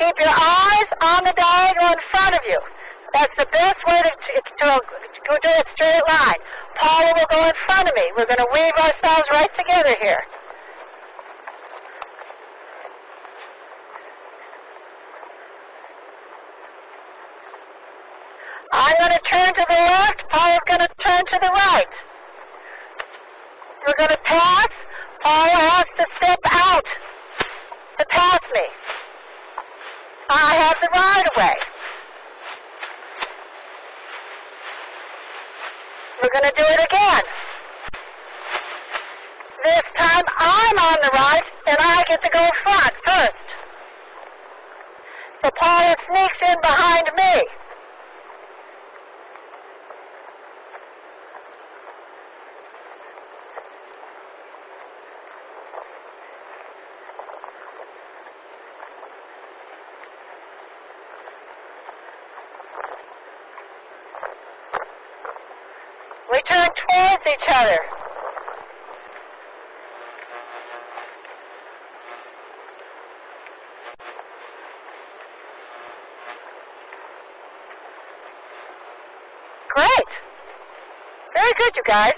Keep your eyes on the diagonal in front of you. That's the best way to do a straight line. Paula will go in front of me. We're going to weave ourselves right together here. I'm going to turn to the left. Paula's going to turn to the right. We're going to pass. Paula has to step out to pass me. I have the right of way. We're going to do it again. This time I'm on the right, and I get to go front first. So Paula sneaks in behind me. We turn towards each other. Great. Very good, you guys.